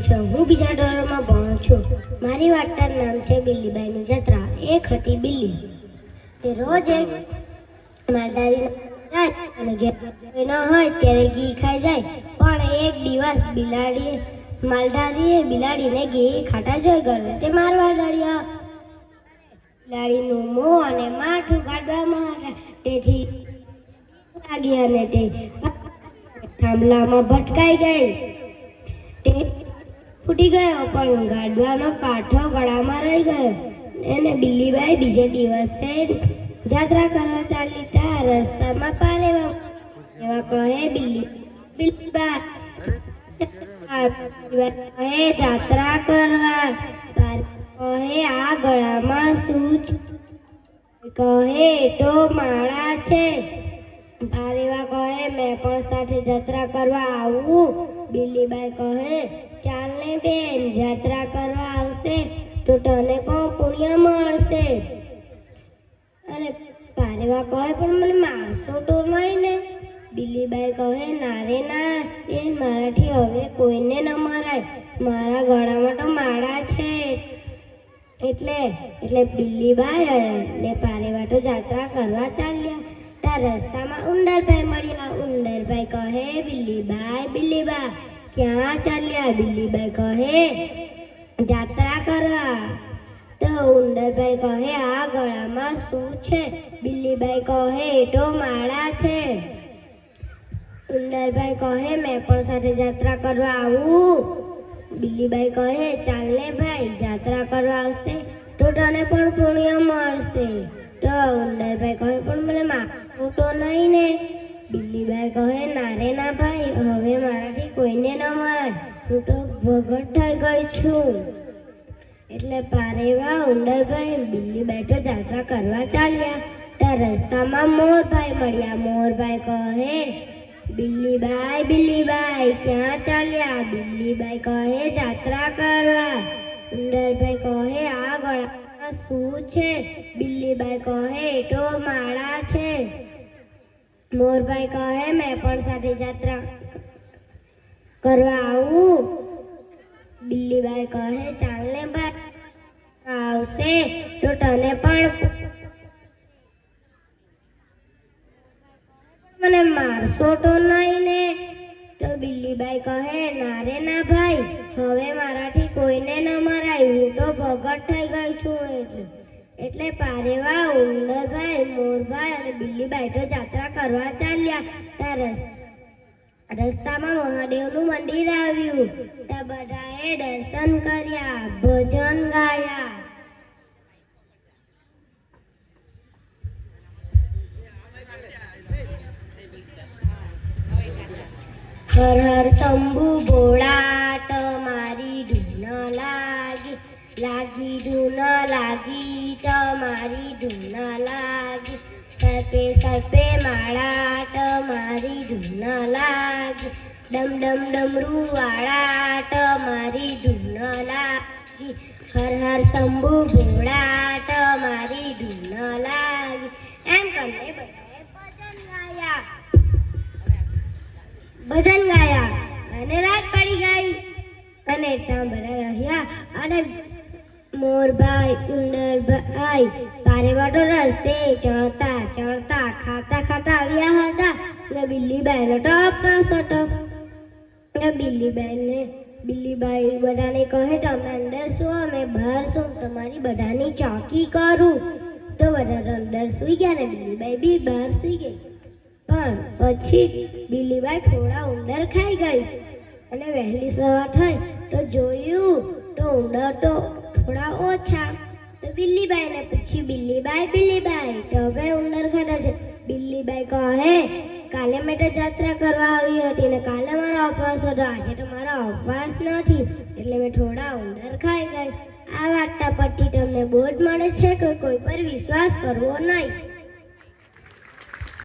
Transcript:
છું. હું બીજા ધોરણમાં ભણું છું. મારી વાર્તાનું નામ છે બિલ્લીબાઈની જાત્રા. એક હતી બિલ્લી. તે રોજ એક માલધારી જાય અને ઘેર ન હોય ત્યારે ઘી ખાઈ જાય. પણ એક દિવસ માલધારીએ બિલાડીને ઘી ખાતા જોઈ ગયો. તે મારવા દોડ્યો. બિલાડીનું મોં અને માથું કાઢવામાં તેથી લાગી અને તે થાંભલામાં ભટકાઈ ગઈ. તે ફૂટી ગયો પણ ગાડવાનો કાંઠો ગળામાં રહી ગયો. અને બિલ્લીબાઈ બીજે દિવસે જાત્રા કરવા ચાલી. ત્યાં રસ્તામાં પારેવા કહે બિલ્લીબા કહે જાત્રા કરવા. કહે આ ગળામાં શું છે? કહે તો માળા છે. પારેવા કહે મેં પણ સાથે જાત્રા કરવા આવું. બિલ્લીબાઈ કહે ચાલ ને બેન, જાત્રા કરવા આવશે તો તને પણ પુણ્ય મળશે. અને પારેવા કહે પણ મને મારશો તો નહીં ને? બિલ્લીબાઈ કહે ના રે ના, એ મારાથી હવે કોઈને ન મરાય. મારા ગળામાં તો માળા છે. એટલે બિલ્લીબાઈ અને પારેવા તો જાત્રા કરવા ચાલ્યા. ત્યાં રસ્તામાં ઉંદરભાઈ મળ્યા. ઉંદરભાઈ કહે બિલ્લીબા ક્યાં ચાલ્યા? બિલ્લીબાઈ કહે જાત્રા કરવા. તો ઉંદરભાઈ કહે આ ગળામાં શું છે? બિલ્લીબાઈ કહે તો માળા છે. ઉંદરભાઈ કહે મેં પણ સાથે જાત્રા કરવા આવું. બિલ્લીબાઈ કહે ચાલ ને ભાઈ, જાત્રા કરવા આવશે તો તને પણ પુણ્ય મળશે. તો ઉંદરભાઈ કહે પણ મને મારવું તો નહીં ને? બિલ્લીબાઈ કહે ના રે ના ભાઈ, હવે મારાથી કોઈને ન મરાય. હું તો ભગત થઈ ગઈ છું. એટલે પારેવા ઉંદરભાઈ બિલ્લીબાઈ તો જાત્રા કરવા ચાલ્યા. ત્યાં રસ્તામાં મોરભાઈ મળ્યા. મોરભાઈ કહે બિલ્લીબાઈ ક્યાં ચાલ્યા? બિલ્લીબાઈ કહે જાત્રા કરવા. ઉંદરભાઈ કહે આ ગળામાં શું છે? બિલ્લીબાઈ કહે તો માળા છે. મોરભાઈ કહે મેં પણ સાથે જાત્રા કરવા આવું. બિલ્લીબાઈ કહે ચાલ ને ભાઈ, આવશે તો તને પણ મને મારશો તો નહીં ને? તો બિલ્લીબાઈ કહે ના રે ના ભાઈ, હવે મારાથી કોઈને ન મરાય. હું તો ભગત થઈ ગઈ છું. એટલે પારેવા ઉંદરભાઈ મોરભાઈ અને બિલ્લીબાઈ તો જાત્રા કરવા ચાલ્યા. ત્યાં રસ્તામાં મહાદેવનું મંદિર આવ્યું. ત્યાં બધાએ દર્શન કર્યા, ભજન ગાયા. હર હર શંભુ ભોળા, તમારી ધૂન લાગી ધૂન લાગી, તમારી ધૂન લાગી. સર્પે માળા, તમારી ધૂન લાગી. ડમ ડમરૂ વાળા, તમારી ધૂન લાગી. હર હર શંભુ ભોળા, તમારી ધૂન લાગી. એમ કરીને બધાએ ભજન ગાયા અને રાત પડી ગઈ. અને ત્યાં બધા રહ્યા. અને મોરભાઈ ઉંદરભાઈ પારેવા તો રસ્તે ચણતા ખાતા આવ્યા હતા. અને બિલ્લીબાઈનો તો અપવાસ હતો. બિલ્લીબાઈ બધાને કહે તમે અંદર શું, અમે બહાર શું, તમારી બધાની ચોકી કરું. તો બધા અંદર સૂઈ ગયા ને બિલ્લીબાઈ બી બહાર સૂઈ ગઈ. પણ પછી બિલ્લીબાઈ થોડા ઉંદર ખાઈ ગઈ. અને વહેલી સવાર થઈ તો જોયું તો ઉંદર તો થોડા ઓછા. તો બિલ્લીબાઈને પૂછ્યું બિલ્લીબાઈ તો હવે ઉંદર ખાધા છે. બિલ્લીબાઈ કહે કાલે મેં તો જાત્રા કરવા આવી હતી ને કાલે મારો ઉપવાસ હતો, આજે તો મારો ઉપવાસ નથી એટલે મેં થોડા ઉંદર ખાઈ ગઈ. આ વાર્તા પરથી તમને બોધ મળે છે કે કોઈ પર વિશ્વાસ કરવો નહીં.